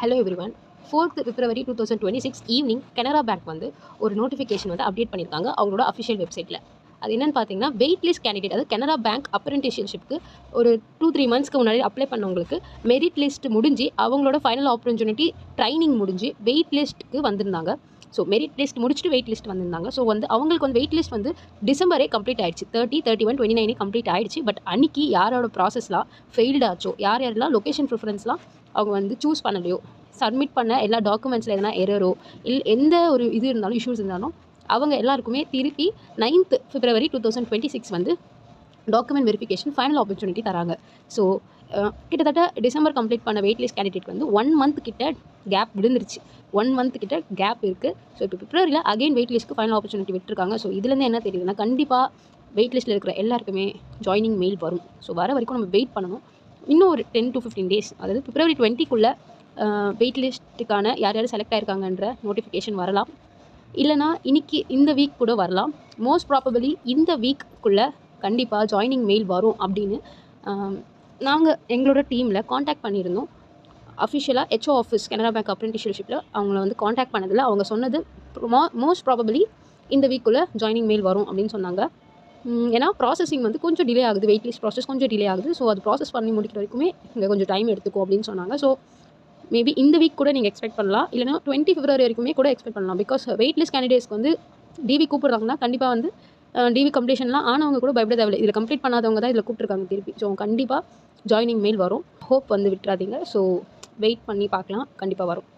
Hello everyone. 4th February 2026 evening Canara bank வந்து ஒரு notification வந்து அப்டேட் பண்ணியிருக்காங்க அவங்களோட அஃபிஷியல் வெப்சைட்டில். அது என்னென்னு பார்த்தீங்கன்னா, வெயிட் லிஸ்ட் கேண்டிடேட், அதாவது கனரா பேங்க் அப்ரெண்டிஸ்ஷிப்க்கு ஒரு 2-3 மந்த்ஸ்க்கு முன்னாடி அப்ளை பண்ணவங்களுக்கு மெரிட் லிஸ்ட் முடிஞ்சு அவங்களோட ஃபைனல் ஆப்பர்ச்சுனிட்டி ட்ரைனிங் முடிஞ்சு வெயிட் லிஸ்ட்டுக்கு வந்திருந்தாங்க. ஸோ மெரிட் லிஸ்ட் முடிச்சுட்டு வெயிட் லிஸ்ட் வந்திருந்தாங்க. ஸோ வந்து அவங்களுக்கு வந்து வெயிட் லிஸ்ட் வந்து டிசம்பரே கம்ப்ளீட் ஆயிடுச்சு. 30, 31, 29 கம்ப்ளீட் ஆயிடுச்சு. பட் அன்றைக்கி யாரோட ப்ராசஸ்லாம் ஃபெயில்டு ஆச்சோ, யாரெல்லாம் லொக்கேஷன் ப்ரிஃபரன்ஸ்லாம் அவங்க வந்து சூஸ் பண்ணலையோ, சப்மிட் பண்ண எல்லா டாக்குமெண்ட்ஸில் எதனா எரரோ எந்த ஒரு இது இருந்தாலும் இஷ்யூஸ் இருந்தாலும் அவங்க எல்லாருக்குமே திருப்பி 9th February 2026 வந்து டாக்குமெண்ட் வெரிஃபிகேஷன் ஃபைனல் ஆப்பர்ச்சுனிட்டி தராங்க. ஸோ கிட்டத்தட்ட டிசம்பர் கம்ப்ளீட் பண்ண வெயிட் லிஸ்ட் கேண்டிடேட் வந்து 1 மந்த் கிட்ட கேப் விழுந்துருச்சு. 1 மந்த் கிட்ட கேப் இருக்குது. ஸோ இப்போ பிப்ரவரியில் அகைன் வெயிட் லிஸ்ட்டுக்கு ஃபைனல் ஆப்பர்ச்சுனிட்டி விட்டுருக்காங்க. ஸோ இதுலேருந்து என்ன தெரியுதுன்னா, கண்டிப்பாக வெயிட் லிஸ்ட்டில் இருக்கிற எல்லாருக்குமே ஜாயினிங் மெயில் வரும். ஸோ வர வரைக்கும் நம்ம வெயிட் பண்ணணும். இன்னும் ஒரு 10 to 15 டேஸ், அதாவது February 20க்குள்ளே வெயிட் லிஸ்ட்டுக்கான யார் யார் செலக்ட் ஆகிருக்காங்கன்ற நோட்டிஃபிகேஷன் வரலாம். இல்லைனா இன்றைக்கி இந்த வீக் கூட வரலாம். மோஸ்ட் ப்ராபபிளி இந்த வீக்குள்ளே கண்டிப்பாக ஜாயினிங் மெயில் வரும் அப்படின்னு நாங்கள் எங்களோட டீமில் காண்டாக்ட் பண்ணியிருந்தோம். அஃபிஷியலாக ஹெச்ஓ ஆஃபீஸ் கனரா பேங்க் அப்ரெண்டிஸ்ஷிப்பில் அவங்கள வந்து காண்டாக்ட் பண்ணதில் அவங்க சொன்னது மோஸ்ட் ப்ராபபிளி இந்த வீக்குள்ளே ஜாயினிங் மெயில் வரும் அப்படின்னு சொன்னாங்க. ஏன்னா ப்ராசஸிங் வந்து கொஞ்சம் டிலே ஆகுது, வெயிட் லிஸ்ட் ப்ராசஸ் கொஞ்சம் டிலே ஆகுது. ஸோ அது ப்ராசஸ் பண்ணி முடிக்கிற வரைக்குமே இங்கே கொஞ்சம் டைம் எடுத்துக்கும் அப்படின்னு சொன்னாங்க. ஸோ மேபி இந்த வீக் கூட நீங்கள் எக்ஸ்பெக்ட் பண்ணலாம். இல்லைனா 20 February வரைக்குமே கூட எக்ஸ்பெக்ட் பண்ணலாம். பிகாஸ் வெயிட் லிஸ்ட் கேண்டிடேட்ஸ்க்கு வந்து டிவி கூப்பிட்றாங்கன்னா கண்டிப்பாக வந்து டிவி கம்ப்ளீஷன்லாம் ஆனவங்க கூட பயப்பட தேவையில்லை. இதில் கம்ப்ளீட் பண்ணாதவங்க தான் இதில் கூப்பிட்ருக்காங்க திருப்பி. ஸோ கண்டிப்பாக ஜாயினிங் மெயில் வரும். ஹோப் வந்து விட்டுறாதீங்க. ஸோ வெயிட் பண்ணி பார்க்கலாம், கண்டிப்பாக வரும்.